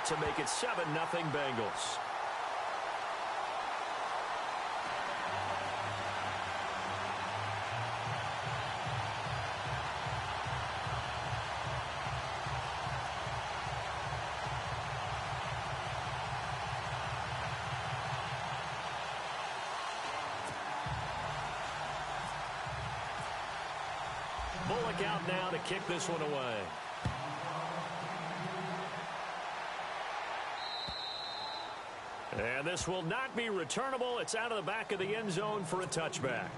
to make it 7-0 Bengals. Bullock out now to kick this one away. And this will not be returnable. It's out of the back of the end zone for a touchback.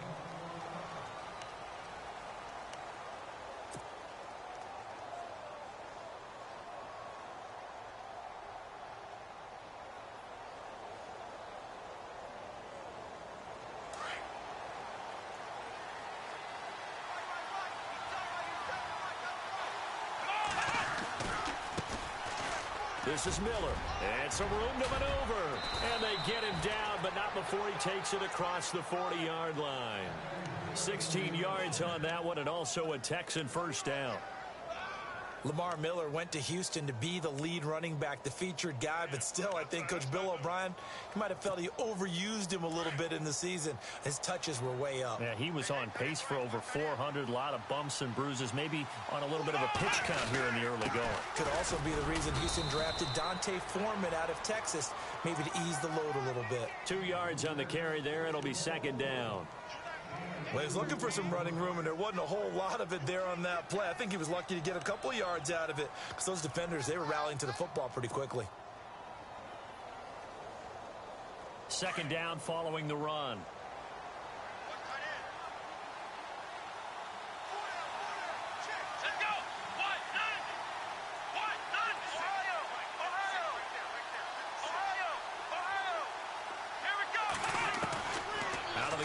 This is Miller, and some room to maneuver, and they get him down, but not before he takes it across the 40-yard line. 16 yards on that one, and also a Texan first down. Lamar Miller went to Houston to be the lead running back, the featured guy, but still, I think Coach Bill O'Brien, he might have felt he overused him a little bit in the season. His touches were way up. Yeah, he was on pace for over 400, a lot of bumps and bruises, maybe on a little bit of a pitch count here in the early going. Could also be the reason Houston drafted Dante Foreman out of Texas, maybe to ease the load a little bit. 2 yards on the carry there. It'll be second down. Well, he was looking for some running room, and there wasn't a whole lot of it there on that play. I think he was lucky to get a couple of yards out of it because those defenders, they were rallying to the football pretty quickly. Second down following the run.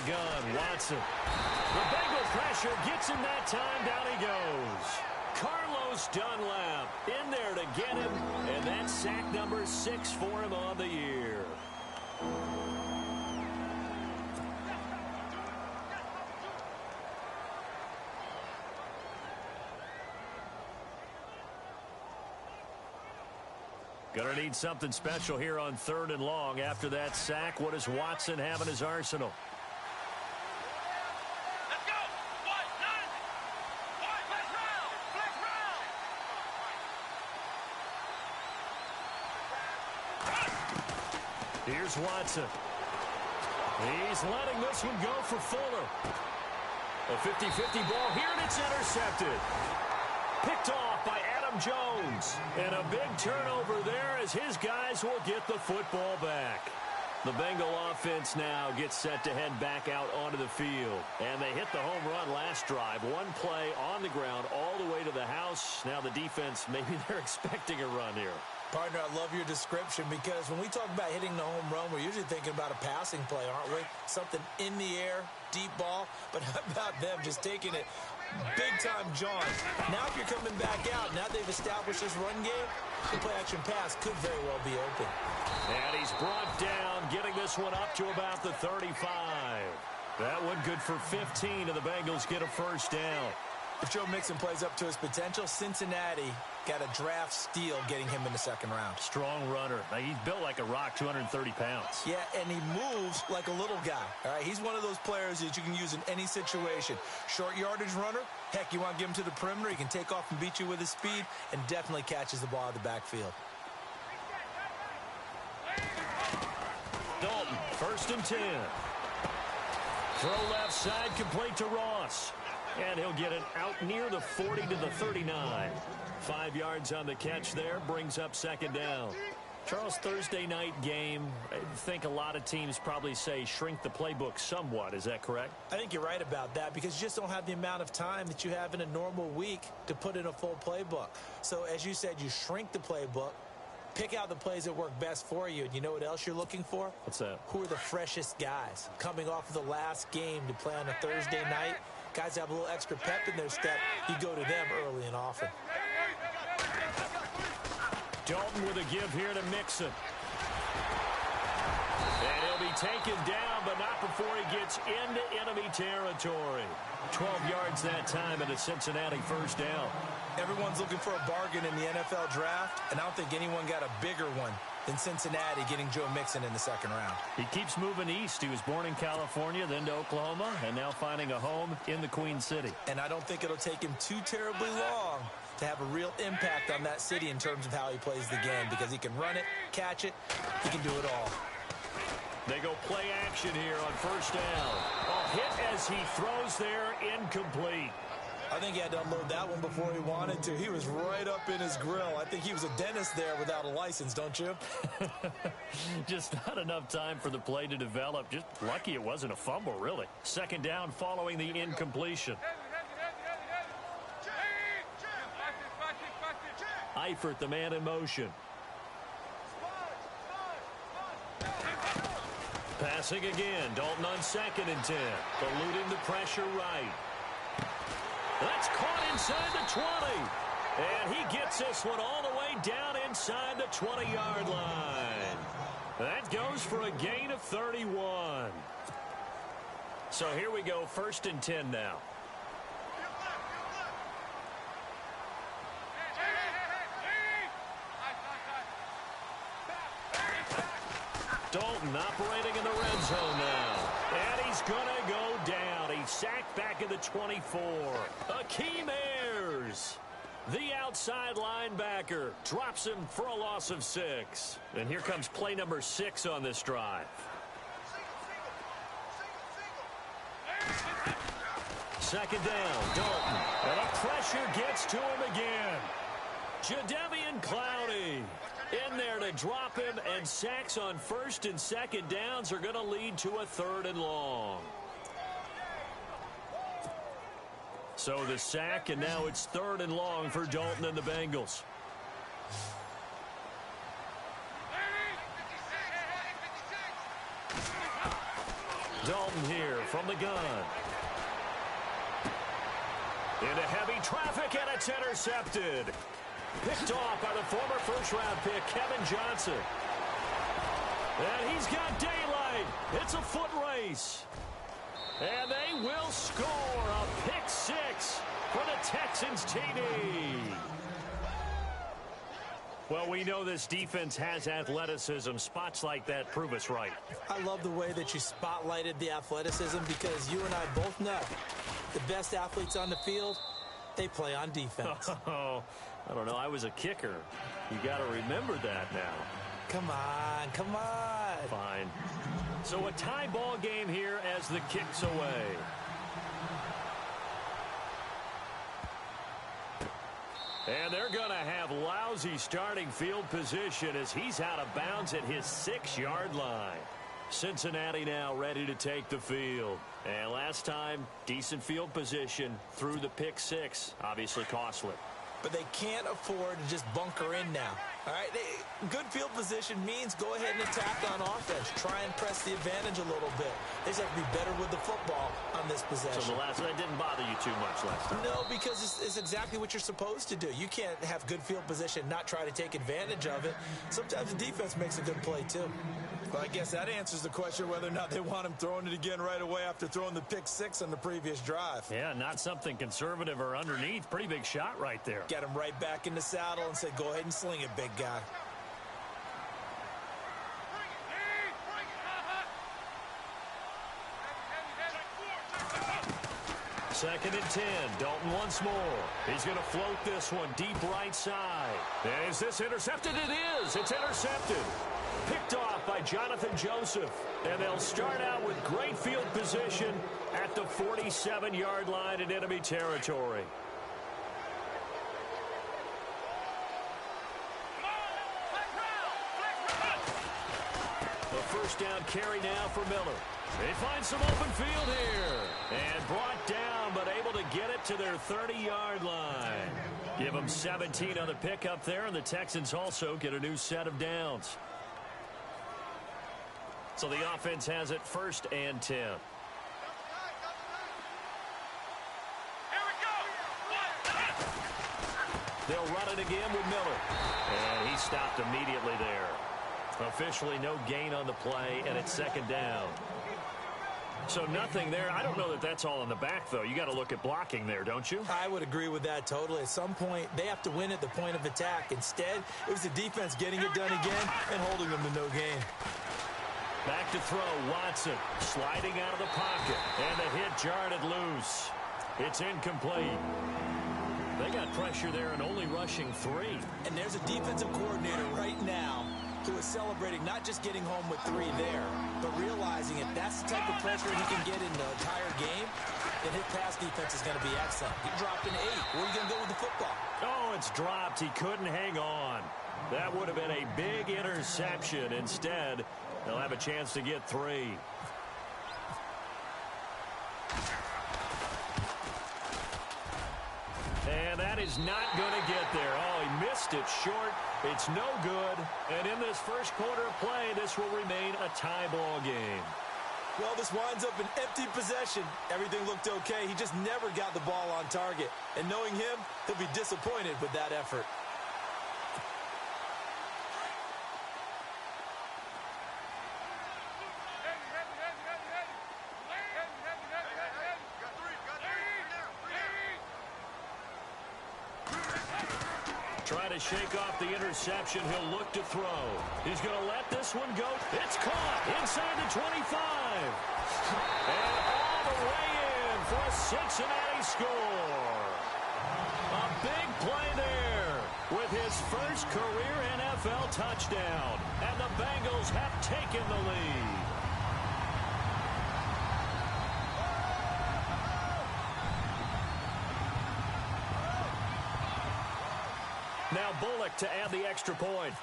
Gun, Watson. The Bengal pressure gets him that time. Down he goes. Carlos Dunlap in there to get him, and that's sack number 6 for him on the year. Gonna need something special here on 3rd and long. After that sack, what does Watson have in his arsenal? Here's Watson. He's letting this one go for Fuller. A 50-50 ball here, and it's intercepted. Picked off by Adam Jones. And a big turnover there as his guys will get the football back. The Bengal offense now gets set to head back out onto the field. And they hit the home run last drive. One play on the ground all the way to the house. Now the defense, maybe they're expecting a run here. Partner, I love your description because when we talk about hitting the home run, we're usually thinking about a passing play, aren't we? Something in the air, deep ball. But how about them just taking it big-time jaws? Now if you're coming back out, now they've established this run game, the play-action pass could very well be open. And he's brought down, getting this one up to about the 35. That one good for 15, and the Bengals get a first down. If Joe Mixon plays up to his potential, Cincinnati got a draft steal getting him in the second round. Strong runner. Now, he's built like a rock, 230 pounds. Yeah, and he moves like a little guy. All right, he's one of those players that you can use in any situation. Short yardage runner. Heck, you want to give him to the perimeter, he can take off and beat you with his speed, and definitely catches the ball out of the backfield. Dalton, 1st and 10. Throw left side, complete to Ross. And he'll get it out near the 40 to the 39. 5 yards on the catch there, brings up second down. Charles, Thursday night game, I think a lot of teams probably say shrink the playbook somewhat. Is that correct? I think you're right about that because you just don't have the amount of time that you have in a normal week to put in a full playbook. So as you said, you shrink the playbook, pick out the plays that work best for you. And you know what else you're looking for? What's that? Who are the freshest guys coming off of the last game to play on a Thursday night? Guys have a little extra pep in their step. You go to them early and often. Dalton with a give here to Mixon. And he'll be taken down, but not before he gets into enemy territory. 12 yards that time and a Cincinnati first down. Everyone's looking for a bargain in the NFL draft, and I don't think anyone got a bigger one than Cincinnati getting Joe Mixon in the second round. He keeps moving east. He was born in California, then to Oklahoma, and now finding a home in the Queen City. And I don't think it'll take him too terribly long to have a real impact on that city in terms of how he plays the game, because he can run it, catch it, he can do it all. They go play action here on first down. A hit as he throws there, incomplete. I think he had to unload that one before he wanted to. He was right up in his grill. I think he was a dentist there without a license, don't you? Just not enough time for the play to develop. Just lucky it wasn't a fumble, really. Second down following the incompletion. Eifert, the man in motion. Passing again. Dalton on 2nd and 10. Eluding the pressure right. That's caught inside the 20. And he gets this one all the way down inside the 20-yard line. That goes for a gain of 31. So here we go, 1st and 10 now. Dalton operating in the red zone now. And he's going to go down. He's sacked back at the 24. Akeem Ayers, the outside linebacker, drops him for a loss of 6. And here comes play number 6 on this drive. Second down, Dalton. And the pressure gets to him again. Jadeveon Clowney in there to drop him, and sacks on 1st and 2nd downs are going to lead to a 3rd and long. So the sack, and now it's 3rd and long for Dalton and the Bengals. Dalton here from the gun. Into heavy traffic, and it's intercepted. Picked off by the former first-round pick, Kevin Johnson. And he's got daylight. It's a foot race. And they will score a pick 6 for the Texans TD. Well, we know this defense has athleticism. Spots like that prove us right. I love the way that you spotlighted the athleticism, because you and I both know the best athletes on the field, they play on defense. Oh, I don't know. I was a kicker. You got to remember that now. Come on, come on. Fine. So a tie ball game here as the kick's away. And they're going to have lousy starting field position as he's out of bounds at his 6-yard line. Cincinnati now ready to take the field. And last time, decent field position through the pick 6. Obviously costly. But they can't afford to just bunker in now. All right, good field position means go ahead and attack on offense. Try and press the advantage a little bit. They just have to be better with the football on this possession. So that didn't bother you too much last time? No, because it's exactly what you're supposed to do. You can't have good field position, not try to take advantage of it. Sometimes the defense makes a good play, too. Well, I guess that answers the question whether or not they want him throwing it again right away after throwing the pick 6 on the previous drive. Yeah, not something conservative or underneath. Pretty big shot right there. Get him right back in the saddle and say, go ahead and sling it, big guy. Second and 10. Dalton once more. He's going to float this one deep right side. And is this intercepted? It is. It's intercepted. Picked off by Jonathan Joseph. And they'll start out with great field position at the 47-yard line in enemy territory. The first down carry now for Miller. They find some open field here. And brought down, but able to get it to their 30-yard line. Give them 17 on the pickup there, and the Texans also get a new set of downs. So the offense has it 1st and 10. They'll run it again with Miller. And he stopped immediately there. Officially no gain on the play, and it's second down. So nothing there. I don't know that that's all in the back, though. You got to look at blocking there, don't you? I would agree with that totally. At some point, they have to win at the point of attack. Instead, it was the defense getting it done again and holding them to no gain. Back to throw, Watson sliding out of the pocket, and the hit jarred it loose. It's incomplete. They got pressure there and only rushing 3. And there's a defensive coordinator right now who is celebrating not just getting home with 3 there, but realizing if that's the type of pressure he can get in the entire game, then his pass defense is going to be excellent. He dropped an 8. Where are you going to go with the football? Oh, it's dropped. He couldn't hang on. That would have been a big interception. Instead, they'll have a chance to get 3. And that is not going to get there. Oh, he missed it short. It's no good. And in this first quarter of play, this will remain a tie ball game. Well, this winds up an empty possession. Everything looked okay. He just never got the ball on target. And knowing him, he'll be disappointed with that effort. Try to shake off the interception. He'll look to throw. He's going to let this one go. It's caught inside the 25. And all the way in for a Cincinnati score. A big play there with his first career NFL touchdown. And the Bengals have taken the lead. Now Bullock to add the extra point.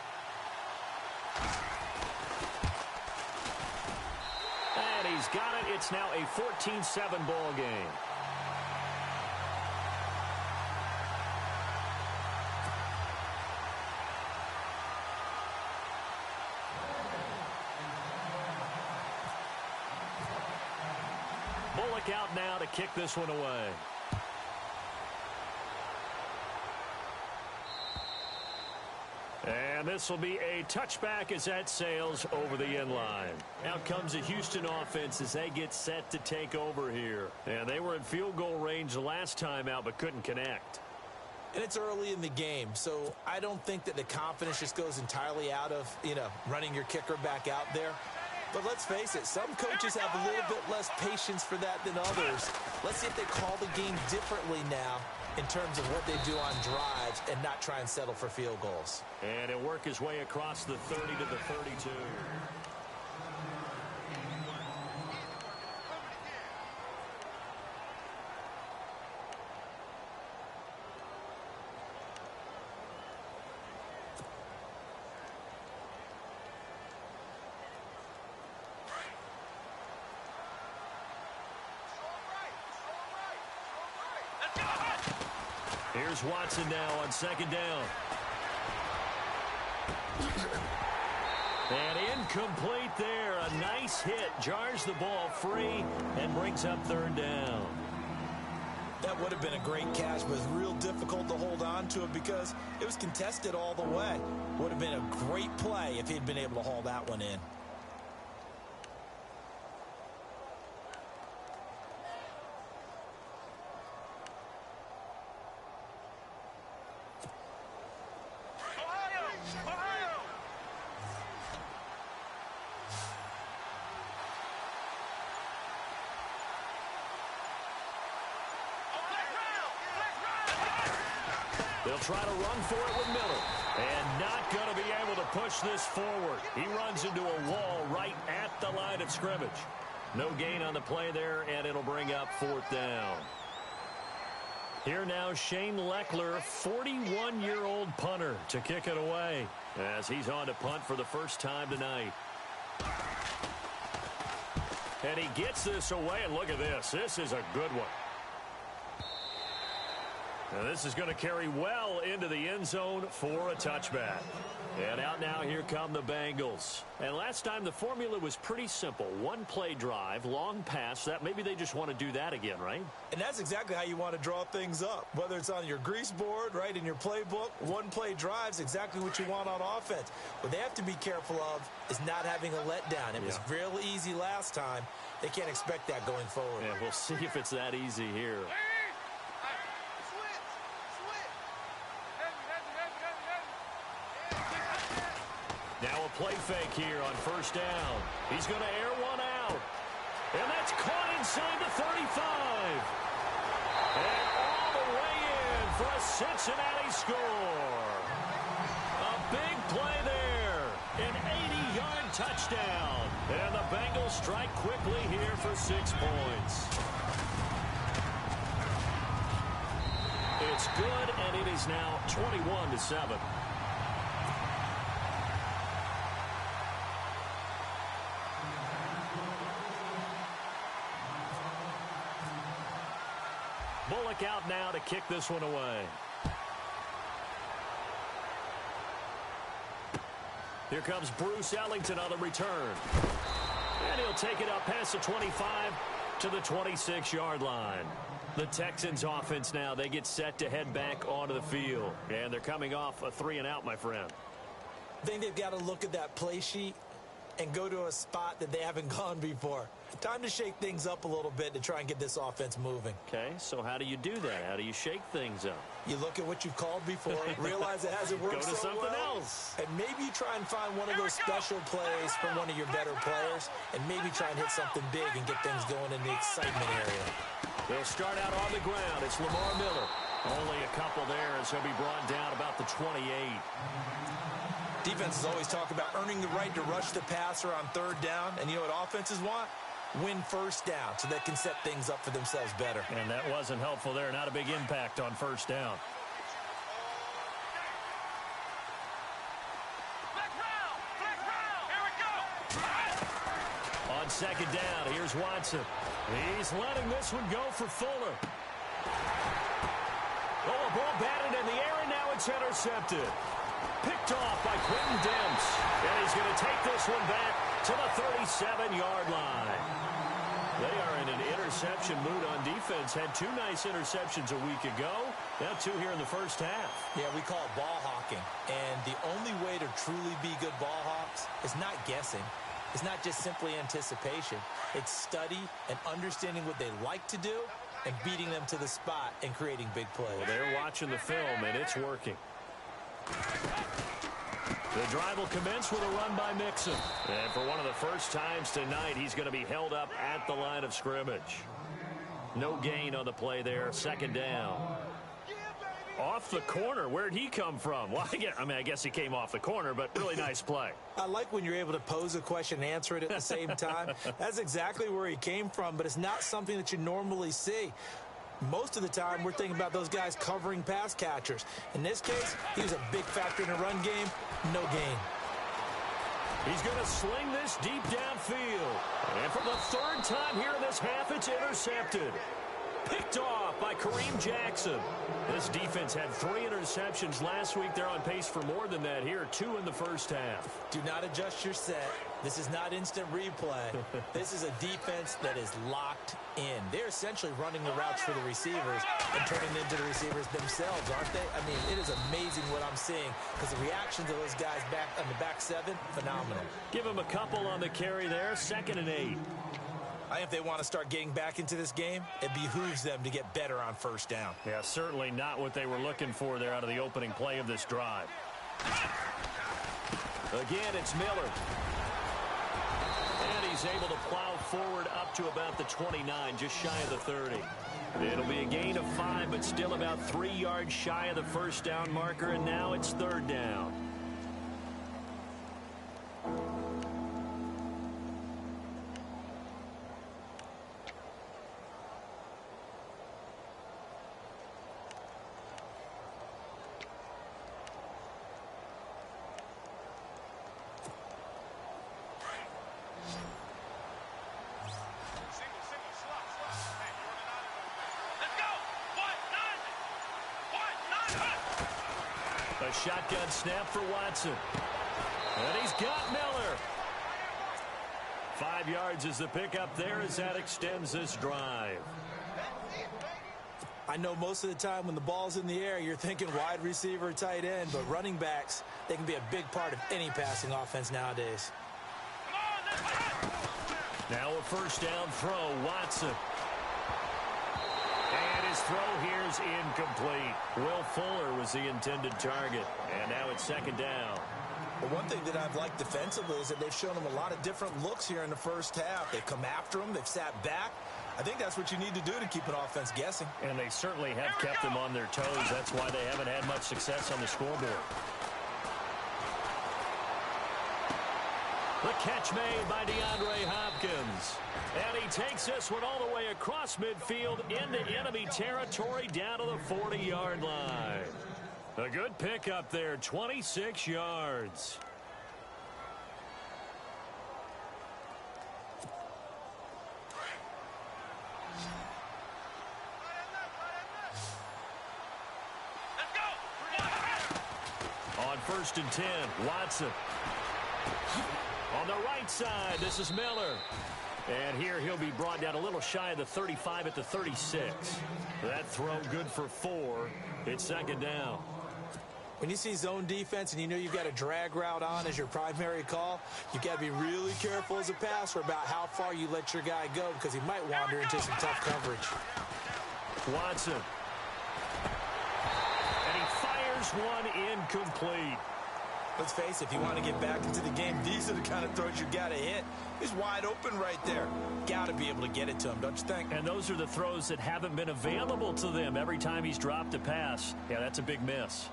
And he's got it. It's now a 14-7 ball game. Bullock out now to kick this one away. And this will be a touchback as that sails over the end line. Out comes the Houston offense as they get set to take over here. And they were in field goal range last time out but couldn't connect. And it's early in the game, so I don't think that the confidence just goes entirely out of, running your kicker back out there. But let's face it, some coaches have a little bit less patience for that than others. Let's see if they call the game differently now in terms of what they do on drives and not try and settle for field goals. And he'll work his way across the 30 to the 32. Here's Watson now on second down. And incomplete there. A nice hit. Jars the ball free and brings up third down. That would have been a great catch, but it's real difficult to hold on to it because it was contested all the way. Would have been a great play if he'd been able to haul that one in. They'll try to run for it with Miller. And not going to be able to push this forward. He runs into a wall right at the line of scrimmage. No gain on the play there, and it'll bring up fourth down. Here now, Shane Leckler, 41-year-old punter, to kick it away as he's on to punt for the first time tonight. And he gets this away, and look at this. This is a good one. And this is going to carry well into the end zone for a touchback. And out now, here come the Bengals. And last time, the formula was pretty simple. One play drive, long pass. That maybe they just want to do that again, right? And that's exactly how you want to draw things up. Whether it's on your grease board, right, in your playbook, one play drive is exactly what you want on offense. What they have to be careful of is not having a letdown. It was real easy last time. They can't expect that going forward. Yeah, we'll see if it's that easy here. Now a play fake here on first down. He's going to air one out. And that's caught inside the 35. And all the way in for a Cincinnati score. A big play there. An 80-yard touchdown. And the Bengals strike quickly here for 6 points. It's good, and it is now 21-7. Bullock out now to kick this one away. Here comes Bruce Ellington on the return. And he'll take it up past the 25 to the 26-yard line. The Texans offense now, they get set to head back onto the field. And they're coming off a 3-and-out, my friend. I think they've got to look at that play sheet and go to a spot that they haven't gone before. Time to shake things up a little bit to try and get this offense moving. Okay, so how do you do that? How do you shake things up? You look at what you've called before, realize it hasn't worked Go to so something well, else. and maybe you try and find one of those special plays from one of your better players, and maybe try and hit something big and get things going in the excitement area. They'll start out on the ground. It's Lamar Miller. Only a couple there as he'll be brought down about the 28. Defenses always talk about earning the right to rush the passer on third down, and you know what offenses want? Win first down so they can set things up for themselves better. And that wasn't helpful there. Not a big impact on first down. Here we go. On second down, here's Watson. He's letting this one go for Fuller. Oh, a ball batted in the air, and now it's intercepted. Picked off by Quentin Demps. And he's going to take this one back to the 37-yard line. They are in an interception mood on defense. Had 2 nice interceptions a week ago. Now 2 here in the first half. Yeah, we call it ball hawking. And the only way to truly be good ball hawks is not guessing. It's not just simply anticipation. It's study and understanding what they like to do and beating them to the spot and creating big plays. Well, they're watching the film, and it's working. The drive will commence with a run by Mixon. And for one of the first times tonight, he's going to be held up at the line of scrimmage. No gain on the play there. Second down. Off the corner. Where'd he come from? Well, I guess he came off the corner, but really nice play. I like when you're able to pose a question and answer it at the same time. That's exactly where he came from, but it's not something that you normally see. Most of the time, we're thinking about those guys covering pass catchers. In this case, he was a big factor in the run game. No gain. He's going to sling this deep downfield. And for the third time here in this half, it's intercepted. Picked off by Kareem Jackson. This defense had 3 interceptions last week. They're on pace for more than that here. 2 in the first half. Do not adjust your set. This is not instant replay. This is a defense that is locked in. They're essentially running the routes for the receivers and turning them into the receivers themselves, aren't they? I mean, it is amazing what I'm seeing because the reactions of those guys back on the back 7, phenomenal. Give him a couple on the carry there. 2nd and 8. I think if they want to start getting back into this game, it behooves them to get better on first down. Yeah, certainly not what they were looking for there out of the opening play of this drive. Again, it's Miller. And he's able to plow forward up to about the 29, just shy of the 30. It'll be a gain of 5, but still about 3 yards shy of the first down marker, and now it's 3rd down. A shotgun snap for Watson. And he's got Miller. 5 yards is the pickup there as that extends this drive. I know most of the time when the ball's in the air, you're thinking wide receiver, tight end, but running backs, they can be a big part of any passing offense nowadays. Now a first down throw, Watson. And his throw here is incomplete. Will Fuller was the intended target. And now it's second down. Well, one thing that I've liked defensively is that they've shown them a lot of different looks here in the first half. They've come after them. They've sat back. I think that's what you need to do to keep an offense guessing. And they certainly have kept them on their toes. That's why they haven't had much success on the scoreboard. The catch made by DeAndre Hopkins. And he takes this one all the way across midfield into enemy territory down to the 40-yard line. A good pickup there, 26 yards. On 1st and 10, Watson. On the right side, this is Miller. And here he'll be brought down a little shy of the 35 at the 36. That throw good for 4. It's second down. When you see zone defense and you know you've got a drag route on as your primary call, you've got to be really careful as a passer about how far you let your guy go because he might wander into some tough coverage. Watson. And he fires one incomplete. Let's face it, if you want to get back into the game, these are the kind of throws you got to hit. He's wide open right there. Got to be able to get it to him, don't you think? And those are the throws that haven't been available to them every time he's dropped a pass. Yeah, that's a big miss.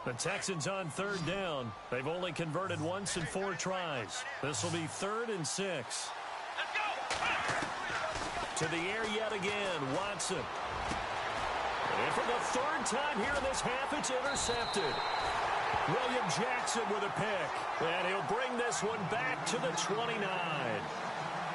The Texans on 3rd down. They've only converted once in 4 tries. This will be 3rd and 6. To the air yet again, Watson. And for the 3rd time here in this half, it's intercepted. William Jackson with a pick. And he'll bring this one back to the 29.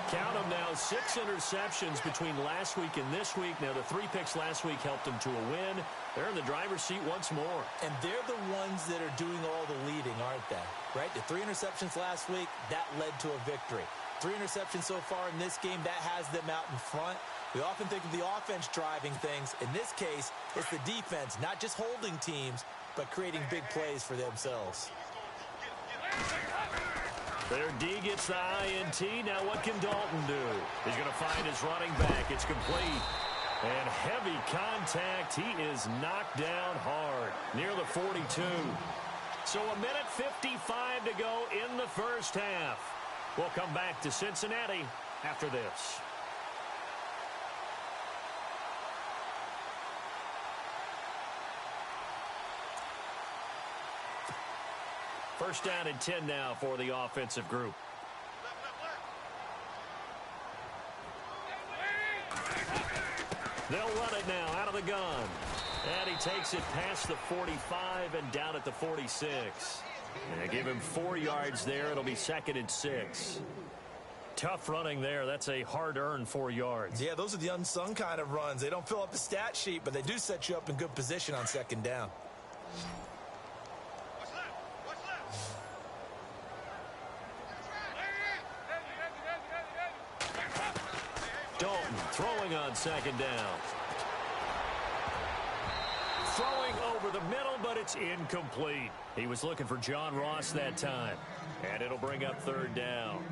Count them now, 6 interceptions between last week and this week. Now, the 3 picks last week helped them to a win. They're in the driver's seat once more. And they're the ones that are doing all the leading, aren't they? Right? The 3 interceptions last week, that led to a victory. 3 interceptions so far in this game, that has them out in front. We often think of the offense driving things. In this case, it's the defense, not just holding teams, but creating big plays for themselves. Their D gets the INT. Now what can Dalton do? He's going to find his running back. It's complete. And heavy contact. He is knocked down hard near the 42. So a minute 55 to go in the first half. We'll come back to Cincinnati after this. First down and 10 now for the offensive group. They'll run it now out of the gun. And he takes it past the 45 and down at the 46. And give him 4 yards there. It'll be 2nd and 6. Tough running there. That's a hard-earned 4 yards. Yeah, those are the unsung kind of runs. They don't fill up the stat sheet, but they do set you up in good position on 2nd down. Dalton throwing on 2nd down. Throwing over the middle, but it's incomplete. He was looking for John Ross that time. And it'll bring up 3rd down.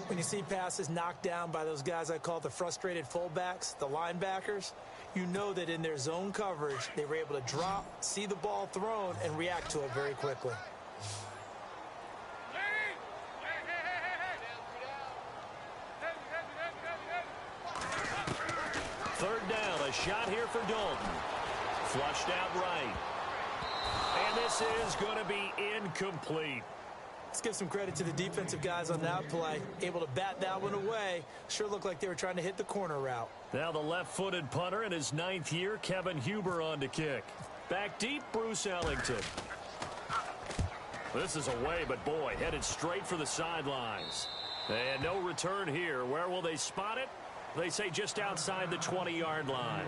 When you see passes knocked down by those guys I call the frustrated fullbacks, the linebackers, you know that in their zone coverage, they were able to drop, see the ball thrown, and react to it very quickly. Third down, a shot here for Dalton. Flushed out right. And this is going to be incomplete. Let's give some credit to the defensive guys on that play. Able to bat that one away. Sure looked like they were trying to hit the corner route. Now the left-footed punter in his 9th year, Kevin Huber on to kick. Back deep, Bruce Ellington. This is away, but boy, headed straight for the sidelines. And no return here. Where will they spot it? They say just outside the 20-yard line.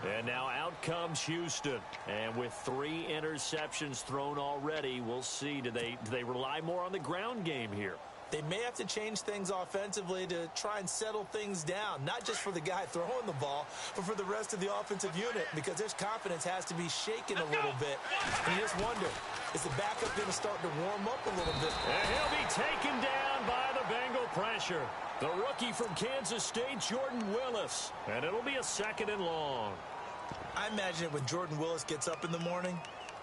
And now out comes Houston. And with 3 interceptions thrown already, we'll see. Do they rely more on the ground game here? They may have to change things offensively to try and settle things down, not just for the guy throwing the ball, but for the rest of the offensive unit, because their confidence has to be shaken a little bit. And you just wonder, is the backup going to start to warm up a little bit? And he'll be taken down by the Bengal pressure. The rookie from Kansas State, Jordan Willis. And it'll be a 2nd and long. I imagine when Jordan Willis gets up in the morning,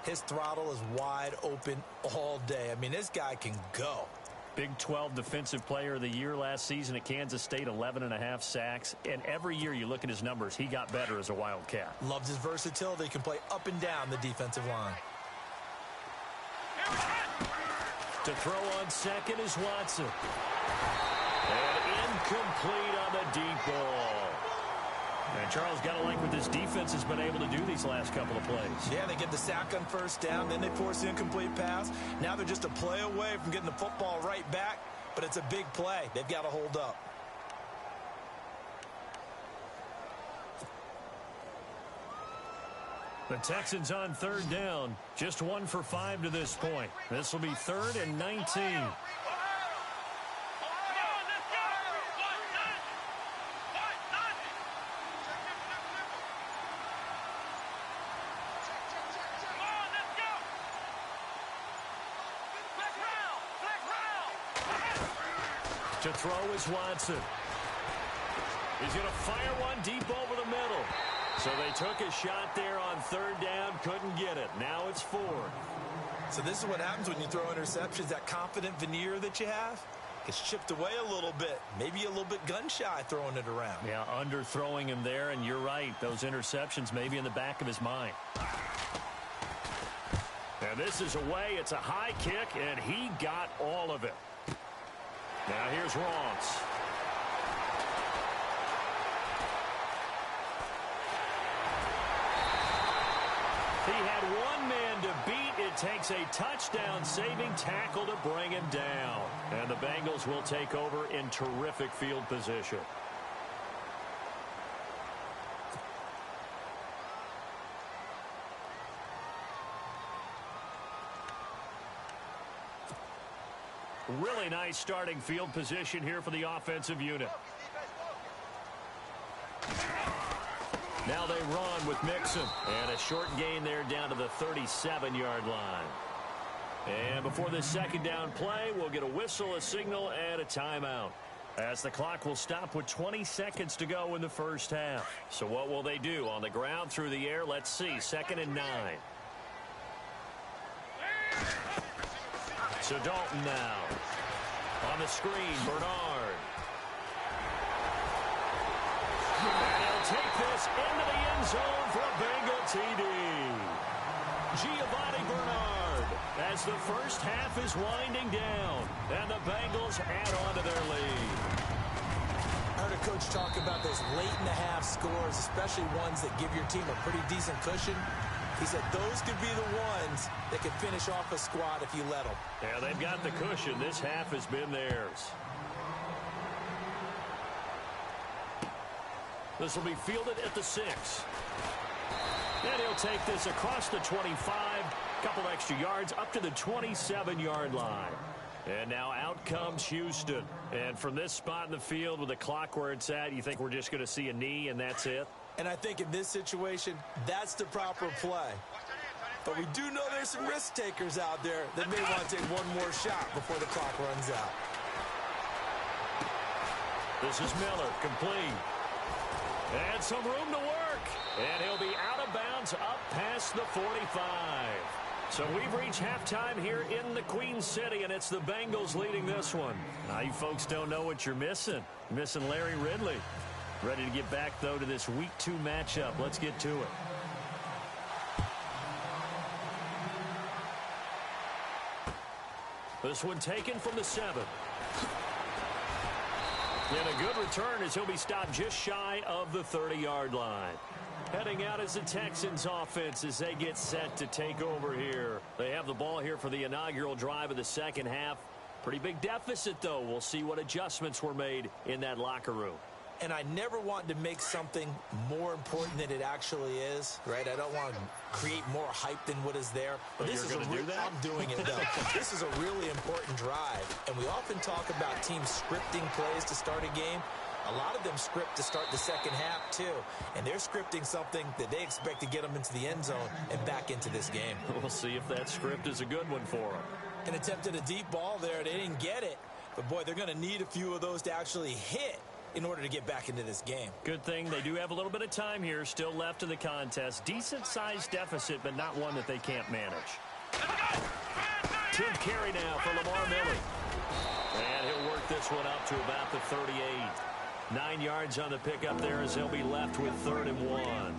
his throttle is wide open all day. I mean, this guy can go. Big 12 Defensive Player of the Year last season at Kansas State, 11.5 sacks. And every year you look at his numbers, he got better as a Wildcat. Loves his versatility. Can play up and down the defensive line. To throw on 2nd is Watson. And incomplete on the deep ball. And Charles, got to like what this defense has been able to do these last couple of plays. Yeah, they get the sack on 1st down, then they force the incomplete pass. Now they're just a play away from getting the football right back, but it's a big play. They've got to hold up. The Texans on 3rd down. Just 1 for 5 to this point. This will be 3rd and 19. To throw is Watson. He's going to fire one deep over the middle. So they took a shot there on 3rd down, couldn't get it. Now it's 4. So this is what happens when you throw interceptions. That confident veneer that you have gets chipped away a little bit. Maybe a little bit gun-shy throwing it around. Yeah, underthrowing him there, and you're right. Those interceptions may be in the back of his mind. And this is away. It's a high kick, and he got all of it. Now here's Ross. He had one man to beat. It takes a touchdown-saving tackle to bring him down. And the Bengals will take over in terrific field position. Really nice starting field position here for the offensive unit. Now they run with Mixon. And a short gain there down to the 37-yard line. And before this 2nd down play, we'll get a whistle, a signal, and a timeout. As the clock will stop with 20 seconds to go in the 1st half. So what will they do? On the ground, through the air? Let's see. 2nd and 9. So Dalton now. On the screen, Bernard. And he'll take this into the end zone for a Bengal TD. Giovanni Bernard as the 1st half is winding down. And the Bengals add on to their lead. I heard a coach talk about those late-in-the-half scores, especially ones that give your team a pretty decent cushion. He said those could be the ones that could finish off a squad if you let them. Yeah, they've got the cushion. This half has been theirs. This will be fielded at the 6. And he'll take this across the 25. Couple extra yards up to the 27-yard line. And now out comes Houston. And from this spot in the field with the clock where it's at, you think we're just going to see a knee and that's it? And I think in this situation, that's the proper play. But we do know there's some risk takers out there that may want to take one more shot before the clock runs out. This is Miller, complete. And some room to work. And he'll be out of bounds up past the 45. So we've reached halftime here in the Queen City, and it's the Bengals leading this one. Now, you folks don't know what you're missing. You're missing Larry Ridley. Ready to get back, though, to this Week 2 matchup. Let's get to it. This one taken from the 7. And a good return as he'll be stopped just shy of the 30-yard line. Heading out is the Texans offense as they get set to take over here. They have the ball here for the inaugural drive of the 2nd half. Pretty big deficit, though. We'll see what adjustments were made in that locker room. and I never want to make something more important than it actually is, right? I don't want to create more hype than what is there. But this is I'm doing it, though. This is a really important drive, and we often talk about teams scripting plays to start a game. A lot of them script to start the second half, too. And they're scripting something that they expect to get them into the end zone and back into this game. We'll see if that script is a good one for them. And attempted a deep ball there. They didn't get it. But, boy, they're going to need a few of those to actually hit in order to get back into this game. Good thing they do have a little bit of time here still left in the contest. Decent-sized deficit, but not one that they can't manage. 10th carry now for Lamar Miller. And he'll work this one up to about the 38. 9 yards on the pickup there as they'll be left with 3rd and 1.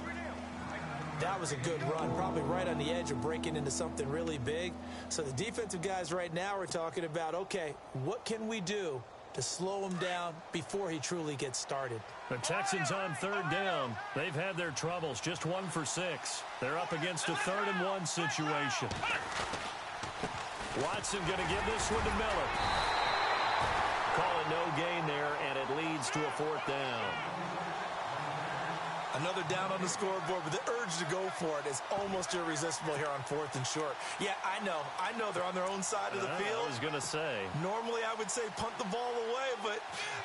That was a good run, probably right on the edge of breaking into something really big. So the defensive guys right now are talking about, okay, what can we do to slow him down before he truly gets started? The Texans on 3rd down. They've had their troubles, just 1 for 6. They're up against a 3rd and 1 situation. Watson going to give this one to Miller. Call it no gain there, and it leads to a 4th down. Another down on the scoreboard, but the urge to go for it is almost irresistible here on 4th and short. Yeah, I know they're on their own side of the field. I was going to say. Normally I would say punt the ball away, but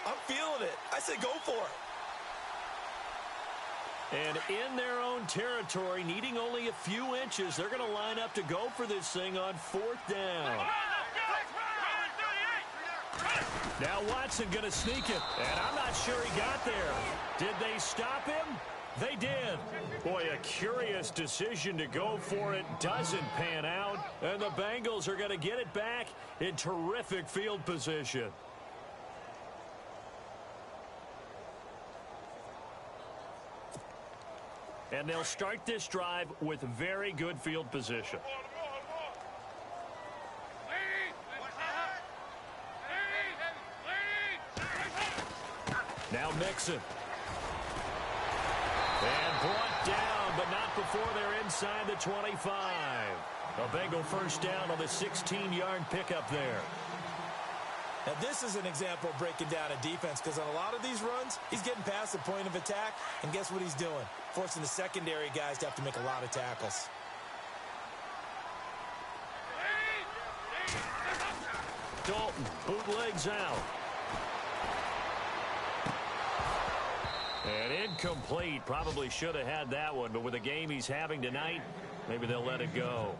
I'm feeling it. I say go for it. And in their own territory, needing only a few inches, they're going to line up to go for this thing on 4th down. Now Watson going to sneak it, and I'm not sure he got there. Did they stop him? They did. Boy, a curious decision to go for it doesn't pan out, and the Bengals are going to get it back in terrific field position. And they'll start this drive with very good field position. Now Mixon. And brought down, but not before they're inside the 25. A Bengal first down on the 16-yard pickup there. Now, this is an example of breaking down a defense, because on a lot of these runs, he's getting past the point of attack, and guess what he's doing? Forcing the secondary guys to have to make a lot of tackles. Dalton bootlegs out. And incomplete. Probably should have had that one, but with the game he's having tonight, maybe they'll let it go.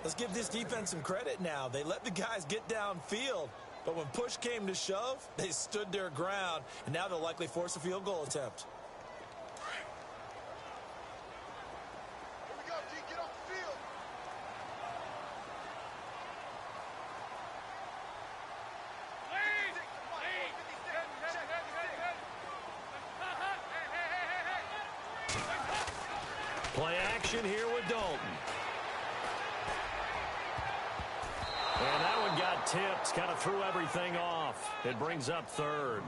Let's give this defense some credit now. They let the guys get downfield, but when push came to shove, they stood their ground, and now they'll likely force a field goal attempt. Here we go, D. Get off the field. Play action here with Dalton. And that one got tipped, kind of threw everything off. It brings up 3rd.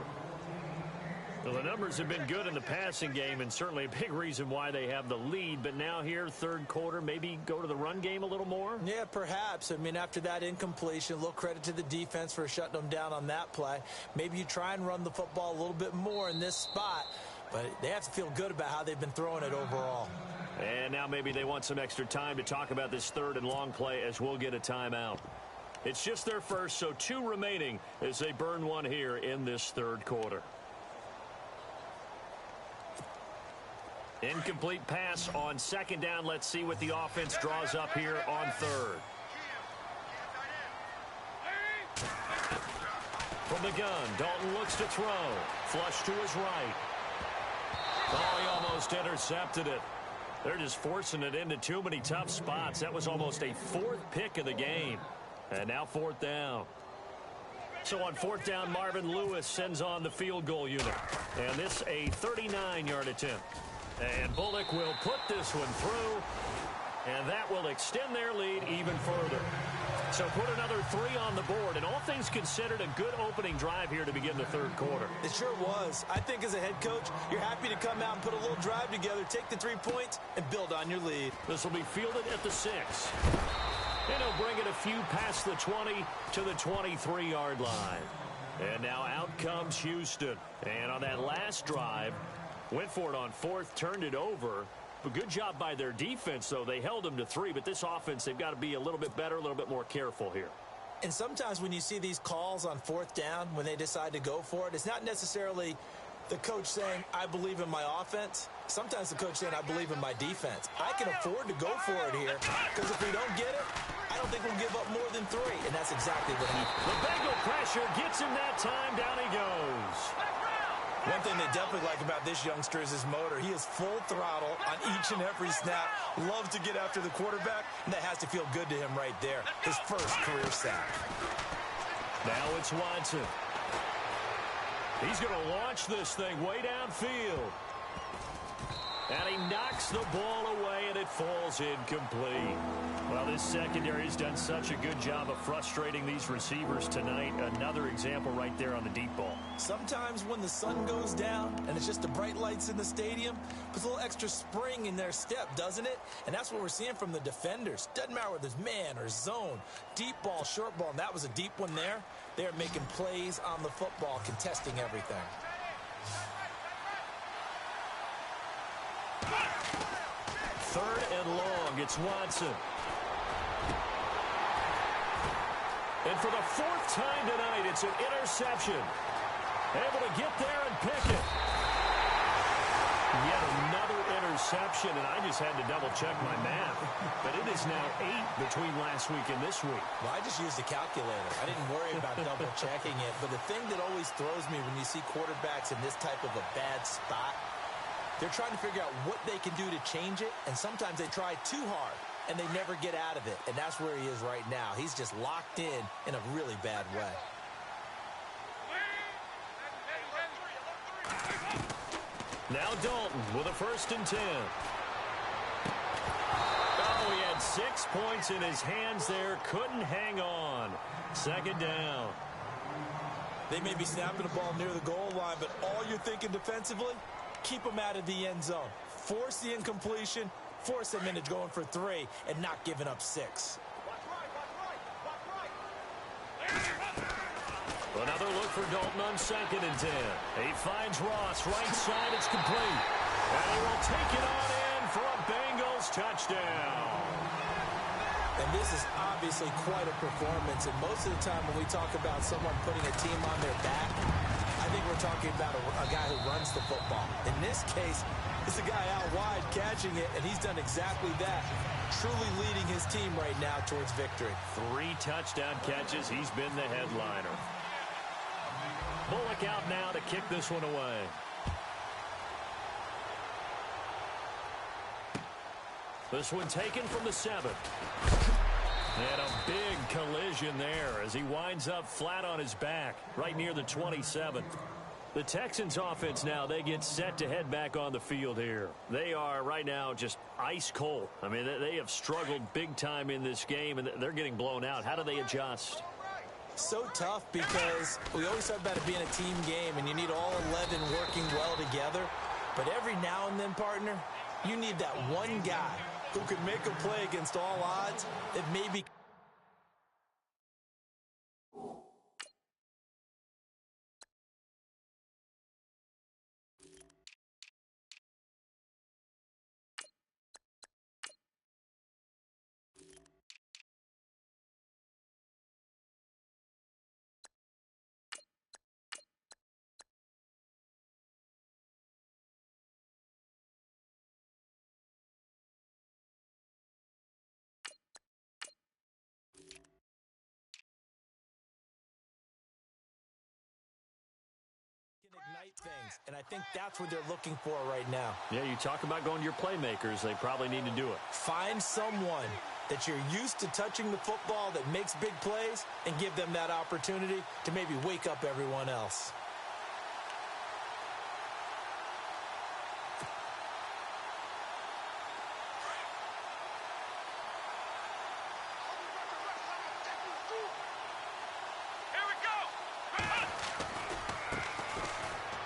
Well, the numbers have been good in the passing game, and certainly a big reason why they have the lead. But now here, 3rd quarter, maybe go to the run game a little more? Yeah, perhaps. I mean, after that incompletion, a little credit to the defense for shutting them down on that play. Maybe you try and run the football a little bit more in this spot, but they have to feel good about how they've been throwing it overall. And now maybe they want some extra time to talk about this 3rd and long play as we'll get a timeout. It's just their first, so 2 remaining as they burn one here in this 3rd quarter. Incomplete pass on 2nd down. Let's see what the offense draws up here on 3rd. From the gun, Dalton looks to throw. Flush to his right. Oh, he almost intercepted it. They're just forcing it into too many tough spots. That was almost a 4th pick of the game. And now 4th down. So on 4th down, Marvin Lewis sends on the field goal unit. And this a 39-yard attempt. And Bullock will put this one through. And that will extend their lead even further. So put another 3 on the board. And all things considered, a good opening drive here to begin the 3rd quarter. It sure was. I think as a head coach, you're happy to come out and put a little drive together, take the 3 points, and build on your lead. This will be fielded at the 6. And he'll bring it a few past the 20 to the 23-yard line. And now out comes Houston. And on that last drive, went for it on fourth, turned it over. But good job by their defense, though. They held them to 3, but this offense, they've got to be a little bit better, a little bit more careful here. And sometimes when you see these calls on fourth down, when they decide to go for it, it's not necessarily the coach saying, I believe in my offense. Sometimes the coach saying, I believe in my defense. I can afford to go for it here because if we don't get it, I don't think we'll give up more than 3. And that's exactly what happened. The Bengal pressure gets him that time. Down he goes. One thing they definitely like about this youngster is his motor. He is full throttle on each and every snap. Loves to get after the quarterback, and that has to feel good to him right there. His first career sack. Now it's Watson. He's going to launch this thing way downfield. And he knocks the ball away, and it falls incomplete. Well, this secondary has done such a good job of frustrating these receivers tonight. Another example right there on the deep ball. Sometimes when the sun goes down and it's just the bright lights in the stadium, puts a little extra spring in their step, doesn't it? And that's what we're seeing from the defenders. Doesn't matter whether it's man or zone, deep ball, short ball, and that was a deep one there. They're making plays on the football, contesting everything. Third and long, it's Watson. And for the 4th time tonight, it's an interception. Able to get there and pick it. Yet another interception, and I just had to double-check my math. But it is now 8 between last week and this week. Well, I just used a calculator. I didn't worry about double-checking it. But the thing that always throws me when you see quarterbacks in this type of a bad spot, they're trying to figure out what they can do to change it, and sometimes they try too hard, and they never get out of it. And that's where he is right now. He's just locked in a really bad way. Now Dalton with a 1st and 10. Oh, he had 6 points in his hands there. Couldn't hang on. 2nd down. They may be snapping the ball near the goal line, but all you're thinking defensively, keep them out of the end zone. Force the incompletion, force them into going for 3, and not giving up 6. Another look for Dalton on 2nd and 10. He finds Ross, right side, it's complete. And he will take it on in for a Bengals touchdown. And this is obviously quite a performance, and most of the time when we talk about someone putting a team on their back, I think we're talking about a guy who runs the football. In this case, it's a guy out wide catching it, and he's done exactly that, truly leading his team right now towards victory. 3 touchdown catches. He's been the headliner. Bullock out now to kick this one away. This one taken from the 7. And a big collision there as he winds up flat on his back right near the 27. The Texans offense now, they get set to head back on the field here. They are right now just ice cold. I mean, they have struggled big time in this game, and they're getting blown out. How do they adjust? So tough because we always talk about it being a team game, and you need all 11 working well together. But every now and then, partner, you need that one guy who can make a play against all odds that maybe... ignite things, and I think that's what they're looking for right now. Yeah, you talk about going to your playmakers. They probably need to do it. Find someone that you're used to touching the football that makes big plays and give them that opportunity to maybe wake up everyone else.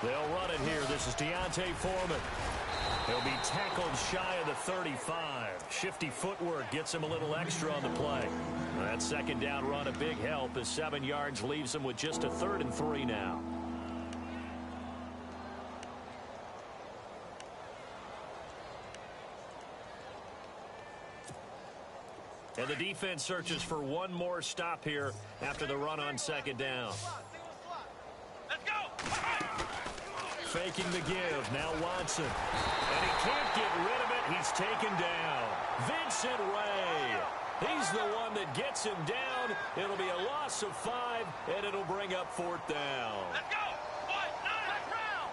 They'll run it here. This is Deontay Foreman. He'll be tackled shy of the 35. Shifty footwork gets him a little extra on the play. That second down run a big help as 7 yards leaves them with just a 3rd and 3 now. And the defense searches for one more stop here after the run on 2nd down. Let's go! Faking the give. Now Watson. And he can't get rid of it. He's taken down. Vincent Ray. He's the one that gets him down. It'll be a loss of 5, and it'll bring up 4th down. Let's go! Flex round!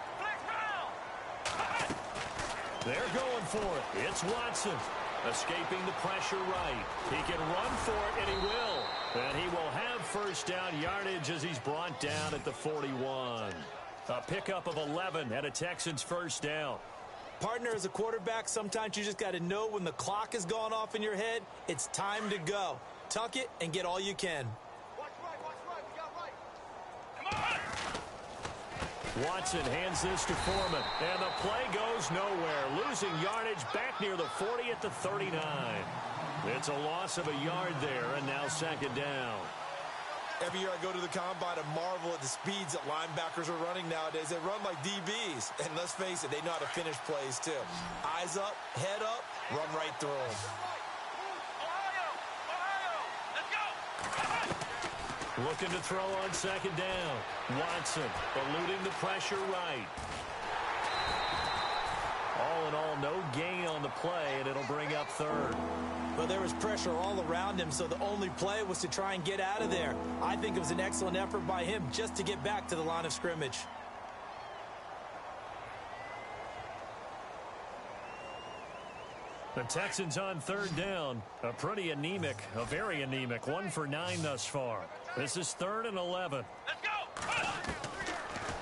They're going for it. It's Watson. Escaping the pressure right. He can run for it, and he will. And he will have 1st down yardage as he's brought down at the 41. A pickup of 11 and a Texans 1st down. Partner, as a quarterback, sometimes you just got to know when the clock has gone off in your head, it's time to go. Tuck it and get all you can. Watch right, we got right. Come on! Watson hands this to Foreman, and the play goes nowhere. Losing yardage back near the 40 at the 39. It's a loss of a yard there, and now 2nd down. Every year I go to the combine and marvel at the speeds that linebackers are running nowadays. They run like DBs. And let's face it, they know how to finish plays too. Eyes up, head up, run right through them. Ohio! Let's go! Looking to throw on 2nd down. Watson eluding the pressure right. All in all, no gain on the play, and it'll bring up 3rd. Well, there was pressure all around him, so the only play was to try and get out of there. I think it was an excellent effort by him just to get back to the line of scrimmage. The Texans on 3rd down. A very anemic 1 for 9 thus far. This is 3rd and 11. Let's go!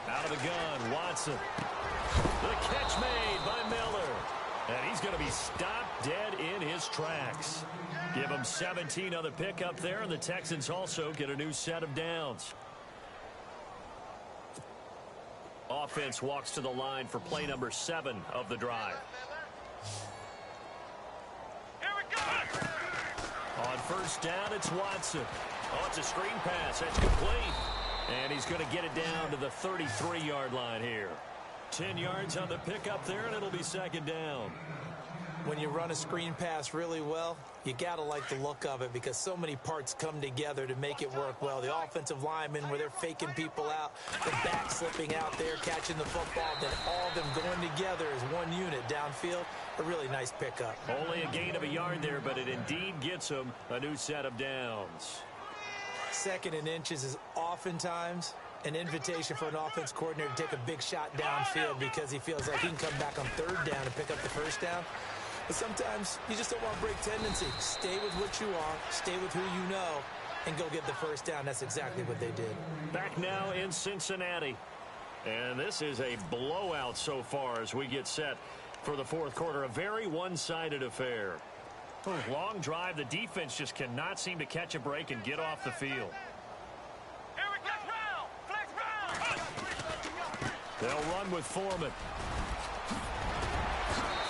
Out of the gun, Watson. The catch made by Miller. And he's going to be stopped dead in his tracks. Give him 17 on the pickup there, and the Texans also get a new set of downs. Offense walks to the line for play number 7 of the drive. Here we go! On 1st down, it's Watson. Oh, it's a screen pass. That's complete. And he's going to get it down to the 33-yard line here. 10 yards on the pickup there, and it'll be 2nd down. When you run a screen pass really well, you got to like the look of it because so many parts come together to make it work well. The offensive linemen, where they're faking people out, the back slipping out there, catching the football, then all of them going together as one unit downfield. A really nice pickup. Only a gain of a yard there, but it indeed gets him a new set of downs. 2nd and inches is oftentimes an invitation for an offense coordinator to take a big shot downfield because he feels like he can come back on 3rd down and pick up the 1st down. But sometimes you just don't want to break tendency. Stay with what you are, stay with who you know, and go get the 1st down. That's exactly what they did. Back now in Cincinnati. And this is a blowout so far as we get set for the 4th quarter. A very one-sided affair. Long drive. The defense just cannot seem to catch a break and get off the field. Here we go! Flex round! They'll run with Foreman.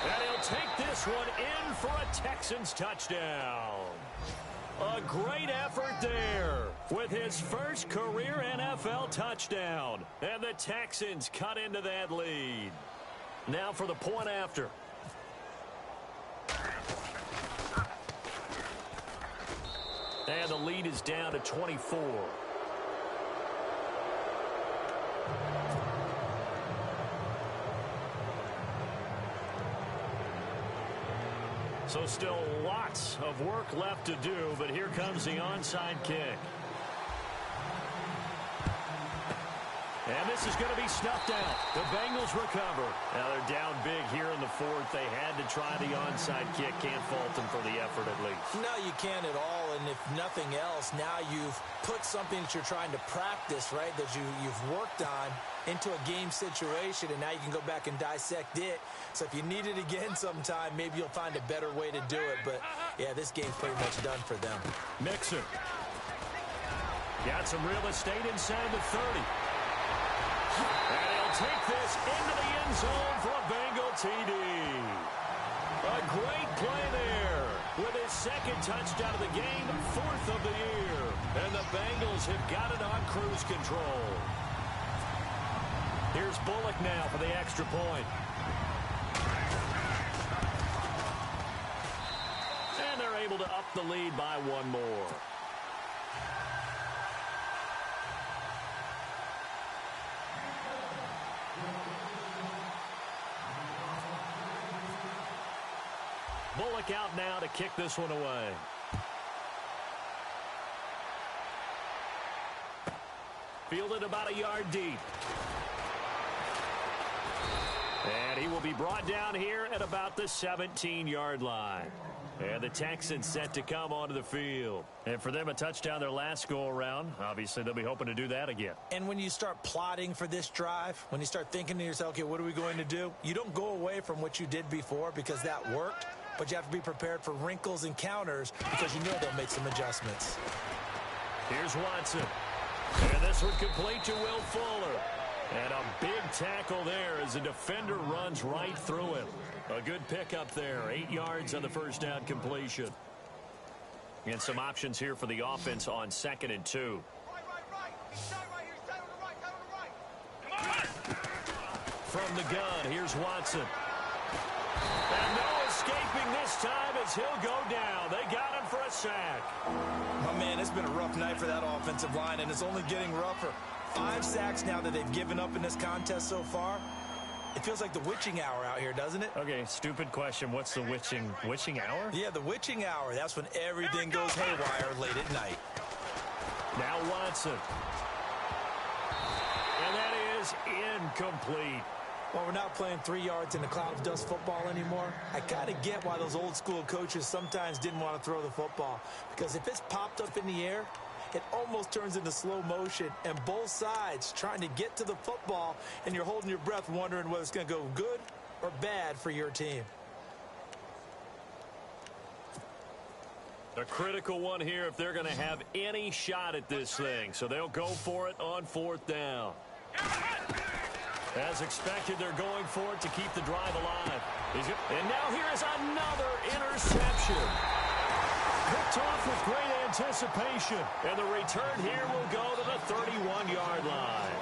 And he'll take this one in for a Texans touchdown. A great effort there with his first career NFL touchdown. And the Texans cut into that lead. Now for the point after. And the lead is down to 24. So still lots of work left to do, but here comes the onside kick. And this is going to be snuffed out. The Bengals recover. Now they're down big here in the 4th. They had to try the onside kick. Can't fault them for the effort at least. No, you can't at all. And if nothing else, now you've put something that you're trying to practice, right, that you've worked on into a game situation, and now you can go back and dissect it. So if you need it again sometime, maybe you'll find a better way to do it. But, yeah, this game's pretty much done for them. Mixon. Got some real estate inside the 30. And he'll take this into the end zone for a Bengal TD. A great play there. With his second touchdown of the game, 4th of the year. And the Bengals have got it on cruise control. Here's Bullock now for the extra point. And they're able to up the lead by one more. Bullock out now to kick this one away. Fielded about a yard deep. And he will be brought down here at about the 17-yard line. And the Texans set to come onto the field. And for them, a touchdown their last go-around. Obviously, they'll be hoping to do that again. And when you start plotting for this drive, when you start thinking to yourself, okay, what are we going to do? You don't go away from what you did before because that worked. But you have to be prepared for wrinkles and counters because you know they'll make some adjustments. Here's Watson. And this one complete to Will Fuller. And a big tackle there as the defender runs right through him. A good pickup there. 8 yards on the first down completion. And some options here for the offense on 2nd and 2. From the gun, here's Watson. And no escaping this time as he'll go down. They got him for a sack. Oh, man, it's been a rough night for that offensive line, and it's only getting rougher. 5 sacks now that they've given up in this contest so far. It feels like the witching hour out here, doesn't it? Okay, stupid question. What's the witching hour? Yeah, the witching hour. That's when everything goes haywire late at night. Now Watson. And that is incomplete. Well, we're not playing 3 yards in a cloud of dust football anymore. I kind of get why those old school coaches sometimes didn't want to throw the football. Because if it's popped up in the air, it almost turns into slow motion. And both sides trying to get to the football, and you're holding your breath wondering whether it's going to go good or bad for your team. A critical one here if they're going to have any shot at this thing. So they'll go for it on 4th down. As expected, they're going for it to keep the drive alive. And now here is another interception. Picked off with great anticipation. And the return here will go to the 31-yard line.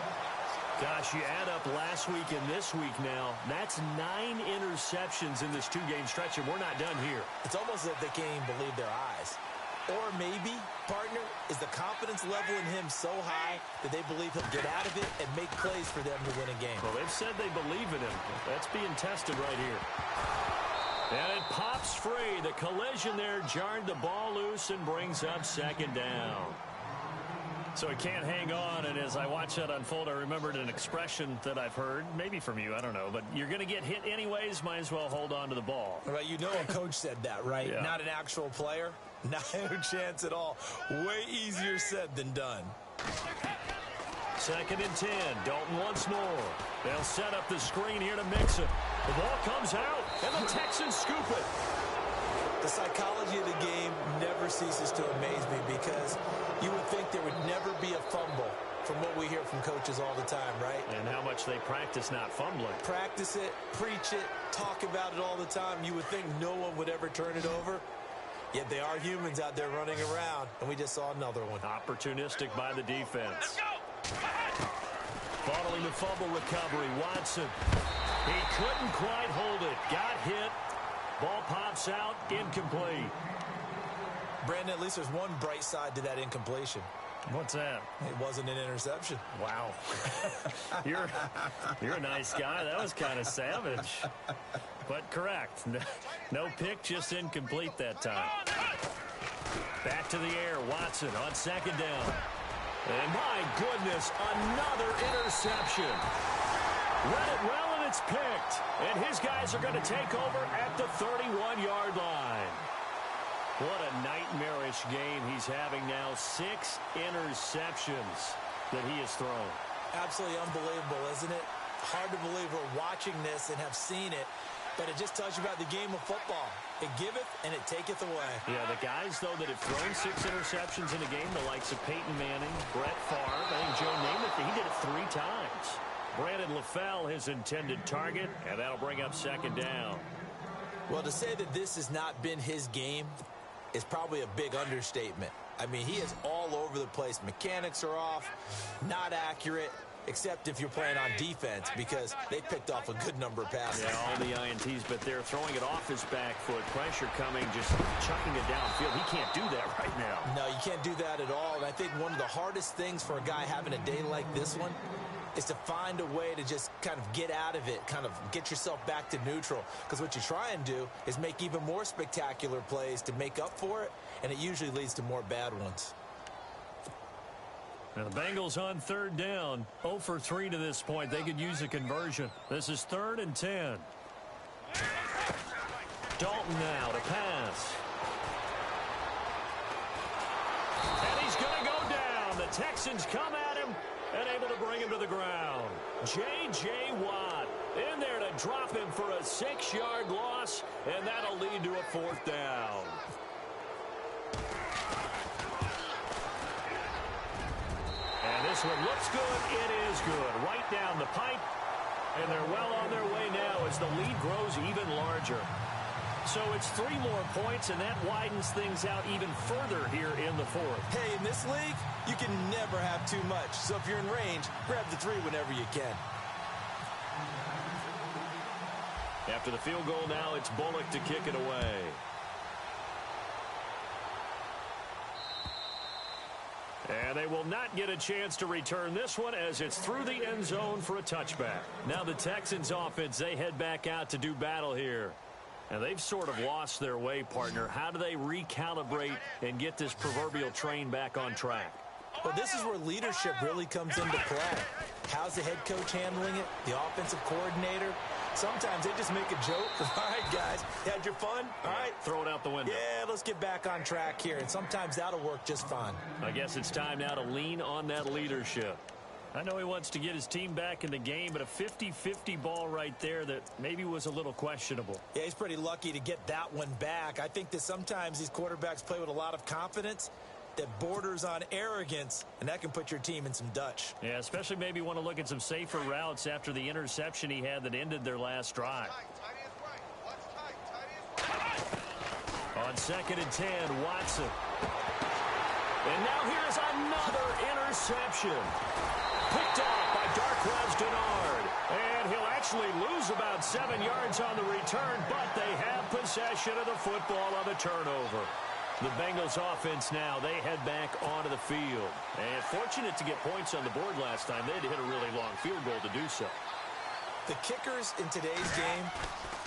Gosh, you add up last week and this week now, that's 9 interceptions in this 2-game stretch, and we're not done here. It's almost like they can't even believe their eyes. Or maybe, partner, is the confidence level in him so high that they believe he'll get out of it and make plays for them to win a game. Well, they've said they believe in him. That's being tested right here. And it pops free. The collision there jarred the ball loose and brings up 2nd down. So he can't hang on, and as I watch that unfold, I remembered an expression that I've heard, maybe from you, I don't know, but you're going to get hit anyways, might as well hold on to the ball. Right, you know a coach said that, right? Yeah. Not an actual player. Not a chance at all. Way easier said than done. 2nd and 10. Dalton once more. They'll set up the screen here to mix it. The ball comes out, and the Texans scoop it. The psychology of the game never ceases to amaze me because you would think there would never be a fumble from what we hear from coaches all the time, right? And how much they practice not fumbling. Practice it, preach it, talk about it all the time. You would think no one would ever turn it over. Yet they are humans out there running around, and we just saw another one. Opportunistic by the defense. Following the fumble recovery, Watson. He couldn't quite hold it. Got hit. Ball pops out, incomplete. Brandon, at least there's one bright side to that incompletion. What's that? It wasn't an interception. Wow. You're a nice guy. That was kind of savage. But correct. No pick, just incomplete that time. Back to the air. Watson on 2nd down. And my goodness, another interception. Read it well, and it's picked. And his guys are going to take over at the 31-yard line. What a nightmarish game he's having now. 6 interceptions that he has thrown. Absolutely unbelievable, isn't it? Hard to believe we're watching this and have seen it, but it just tells you about the game of football. It giveth and it taketh away. Yeah, the guys, though, that have thrown 6 interceptions in a game, the likes of Peyton Manning, Brett Favre, I think Joe Namath, he did it 3 times. Brandon LaFell, his intended target, and that'll bring up 2nd down. Well, to say that this has not been his game is probably a big understatement. I mean, he is all over the place. Mechanics are off, not accurate, except if you're playing on defense, because they picked off a good number of passes. Yeah, all the INTs, but they're throwing it off his back foot. Pressure coming, just chucking it downfield. He can't do that right now. No, you can't do that at all. And I think one of the hardest things for a guy having a day like this one is to find a way to just kind of get out of it, kind of get yourself back to neutral. Because what you try and do is make even more spectacular plays to make up for it, and it usually leads to more bad ones. Now the Bengals on third down, 0 for 3 to this point. They could use a conversion. This is 3rd and 10. Dalton now to pass. And he's going to go down. The Texans come at him and able to bring him to the ground. J.J. Watt in there to drop him for a 6-yard loss, and that'll lead to a 4th down. And this one looks good. It is good. Right down the pipe. And they're well on their way now as the lead grows even larger. So it's 3 more points, and that widens things out even further here in the 4th. Hey, in this league, you can never have too much. So if you're in range, grab the 3 whenever you can. After the field goal now, it's Bullock to kick it away. And they will not get a chance to return this one as it's through the end zone for a touchback. Now the Texans offense, they head back out to do battle here. And they've sort of lost their way, partner. How do they recalibrate and get this proverbial train back on track? Well, this is where leadership really comes into play. How's the head coach handling it? The offensive coordinator? Sometimes they just make a joke. All right, guys, you had your fun? All right. Throw it out the window. Yeah, let's get back on track here. And sometimes that'll work just fine. I guess it's time now to lean on that leadership. I know he wants to get his team back in the game, but a 50-50 ball right there that maybe was a little questionable. Yeah, he's pretty lucky to get that one back. I think that sometimes these quarterbacks play with a lot of confidence that borders on arrogance, and that can put your team in some Dutch. Yeah, especially maybe want to look at some safer routes after the interception he had that ended their last drive. On 2nd and 10, Watson. And now here's another interception. Picked off by Darquez Denard. And he'll actually lose about 7 yards on the return, but they have possession of the football on the turnover. The Bengals offense now, they head back onto the field. And fortunate to get points on the board last time. They had to hit a really long field goal to do so. The kickers in today's game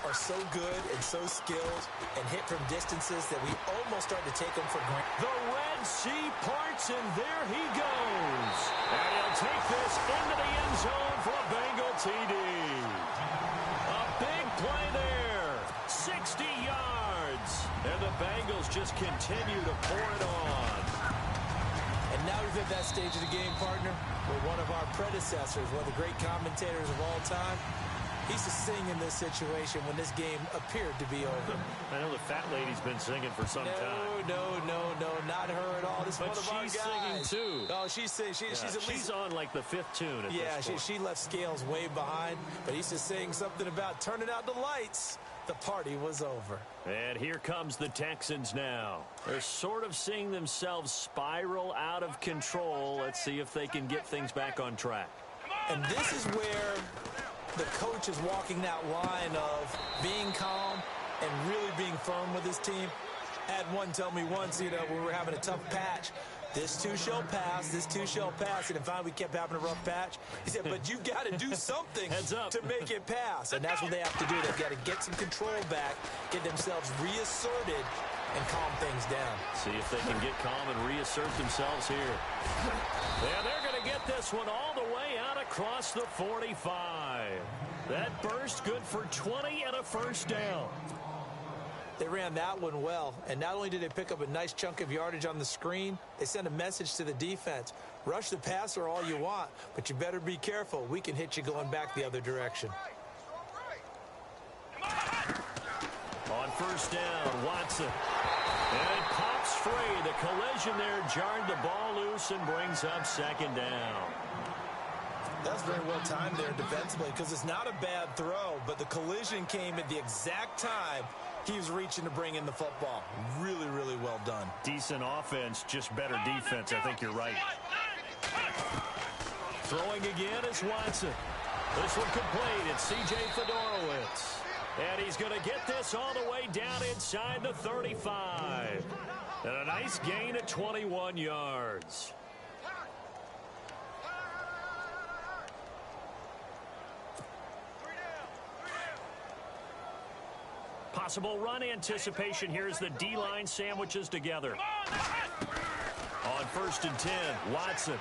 are so good and so skilled and hit from distances that we almost start to take them for granted. The Red Sea parts, and there he goes. And he'll take this into the end zone for a Bengal TD. A big play there. 60 yards. And the Bengals just continue to pour it on. And now we've hit that stage of the game, partner, where one of our predecessors, one of the great commentators of all time, he used to sing in this situation when this game appeared to be over. I know the fat lady's been singing for some time. No, not her at all. This is but one of our guys. she's singing too. Oh, she's at least on like the 5th tune at this point. She left Scales way behind, but he used to sing something about turning out the lights. The party was over. And here comes the Texans now. They're sort of seeing themselves spiral out of control. Let's see if they can get things back on track. And this is where the coach is walking that line of being calm and really being firm with his team. I had one tell me once, when we were having a tough patch, this too shall pass, this too shall pass. And finally we kept having a rough patch. He said, but you got to do something to make it pass. And that's what they have to do. They've got to get some control back, get themselves reasserted, and calm things down. See if they can get calm and reassert themselves here. Yeah, they're going to get this one all the way out across the 45. That burst good for 20 and a first down. They ran that one well, and not only did they pick up a nice chunk of yardage on the screen, they sent a message to the defense. Rush the passer all you want, but you better be careful. We can hit you going back the other direction. On first down, Watson. And it pops free. The collision there jarred the ball loose and brings up 2nd down. That's very well timed there defensively because it's not a bad throw, but the collision came at the exact time He was reaching to bring in the football. Really, really well done. Decent offense, just better defense. I think you're right. Throwing again is Watson. This one complete. It's C.J. Fedorowicz. And he's going to get this all the way down inside the 35. And a nice gain of 21 yards. Possible run anticipation here as the D-line sandwiches together. On 1st and 10, Watson.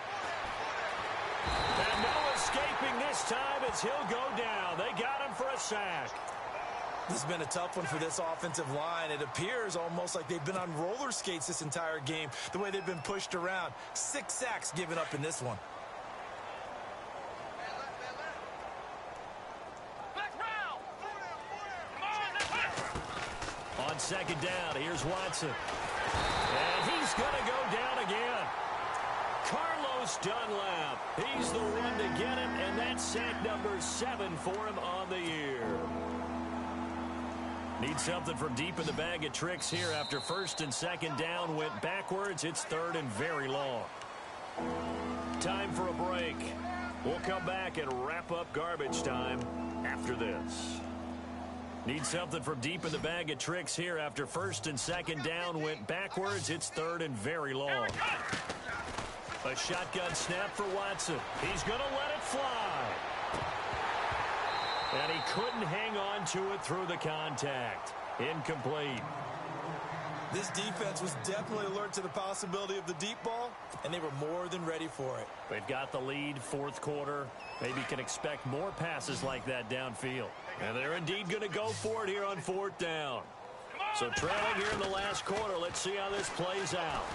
And no escaping this time as he'll go down. They got him for a sack. This has been a tough one for this offensive line. It appears almost like they've been on roller skates this entire game, the way they've been pushed around. 6 sacks given up in this one. On 2nd down, here's Watson. And he's going to go down again. Carlos Dunlap. He's the one to get him, and that's sack number 7 for him on the year. Need something from deep in the bag of tricks here after 1st and 2nd down went backwards. It's 3rd and very long. Time for a break. We'll come back and wrap up garbage time after this. Need something from deep in the bag of tricks here after 1st and 2nd down went backwards. It's 3rd and very long. A shotgun snap for Watson. He's going to let it fly. And he couldn't hang on to it through the contact. Incomplete. This defense was definitely alert to the possibility of the deep ball, and they were more than ready for it. They've got the lead, 4th quarter. Maybe can expect more passes like that downfield. And they're indeed going to go for it here on 4th down. So trailing here in the last quarter, let's see how this plays out.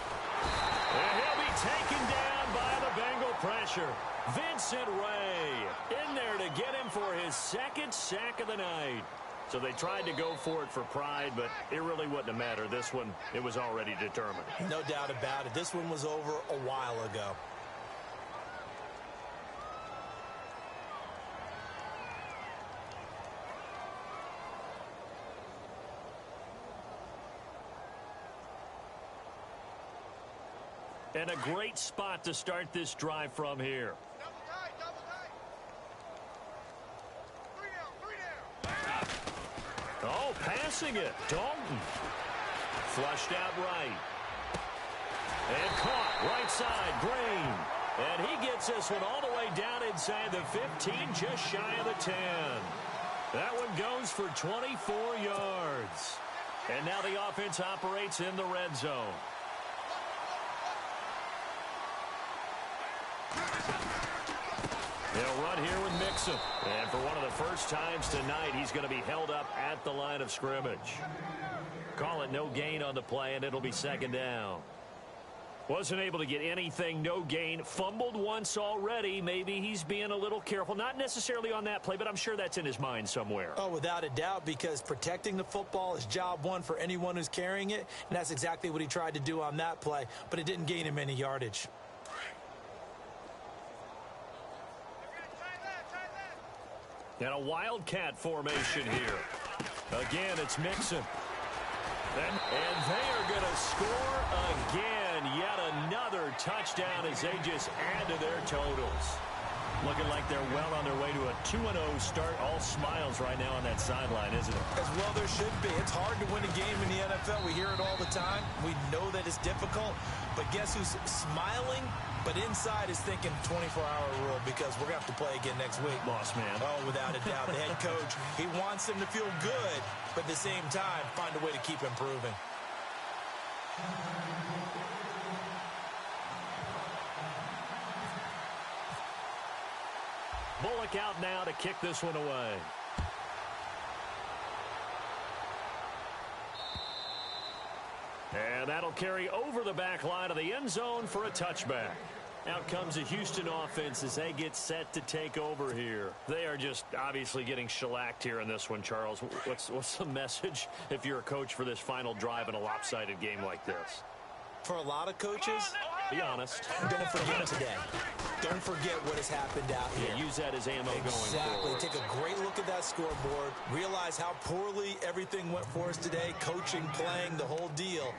And he'll be taken down by the Bengal pressure. Vincent Ray in there to get him for his 2nd sack of the night. So they tried to go for it for pride, but it really wouldn't have mattered. This one, it was already determined. No doubt about it. This one was over a while ago. And a great spot to start this drive from here. Double tight. 3 down. Oh, passing it. Dalton. Flushed out right. And caught right side. Green. And he gets this one all the way down inside the 15, just shy of the 10. That one goes for 24 yards. And now the offense operates in the red zone. They'll run here with Mixon. And for one of the first times tonight, he's going to be held up at the line of scrimmage. Call it no gain on the play, and it'll be 2nd down. Wasn't able to get anything, no gain. Fumbled once already. Maybe he's being a little careful. Not necessarily on that play, but I'm sure that's in his mind somewhere. Oh, without a doubt, because protecting the football is job one for anyone who's carrying it, and that's exactly what he tried to do on that play, but it didn't gain him any yardage. And a wildcat formation here. Again, it's Mixon. And they are going to score again. Yet another touchdown as they just add to their totals. Looking like they're well on their way to a 2-0 start. All smiles right now on that sideline, isn't it? As well there should be. It's hard to win a game in the NFL. We hear it all the time. We know that it's difficult. But guess who's smiling? But inside is thinking 24-hour rule because we're going to have to play again next week. Boss man. Oh, without a doubt. The head coach, he wants them to feel good, but at the same time, find a way to keep improving. Bullock out now to kick this one away. And that'll carry over the back line of the end zone for a touchback. Out comes the Houston offense as they get set to take over here. They are just obviously getting shellacked here in this one, Charles. What's the message if you're a coach for this final drive in a lopsided game like this? For a lot of coaches, Be honest. Don't forget today. Don't forget what has happened out here. Yeah, use that as ammo going Exactly. forward. Take a great look at that scoreboard. Realize how poorly everything went for us today. Coaching, playing, the whole deal.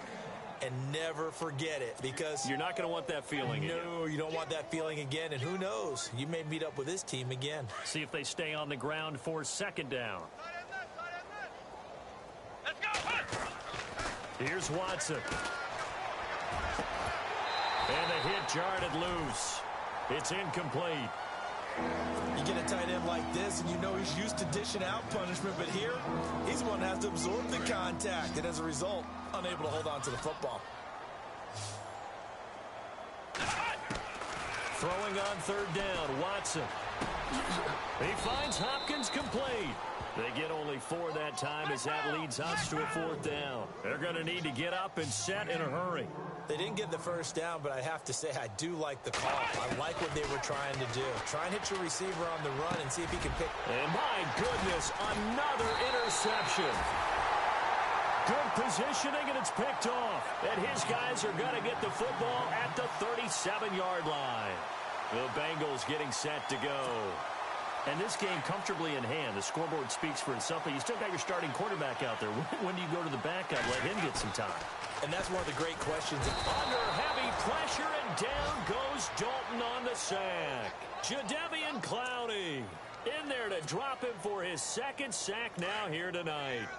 And never forget it, because You're not going to want that feeling again. no, you don't want that feeling again. And who knows? You may meet up with this team again. See if they stay on the ground for second down. Let's go. Here's Watson. And the hit jarred it loose. It's incomplete. You get a tight end like this, and you know he's used to dishing out punishment, but here, he's the one that has to absorb the contact, and as a result, unable to hold on to the football. Throwing on third down, Watson. He finds Hopkins complete. They get only 4 that time as that leads us to a 4th down. They're going to need to get up and set in a hurry. They didn't get the first down, but I have to say I do like the call. I like what they were trying to do. Try and hit your receiver on the run and see if he can pick. And my goodness, another interception. Good positioning, and it's picked off. And his guys are going to get the football at the 37-yard line. The Bengals getting set to go. And this game comfortably in hand. The scoreboard speaks for itself, but you still got your starting quarterback out there. When do you go to the backup? Let him get some time. And that's one of the great questions. Under heavy pressure, and down goes Dalton on the sack. Jadeveon Clowney in there to drop him for his 2nd sack now here tonight.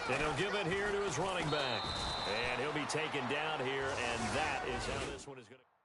And he'll give it here to his running back. And he'll be taken down here, and that is how this one is going to...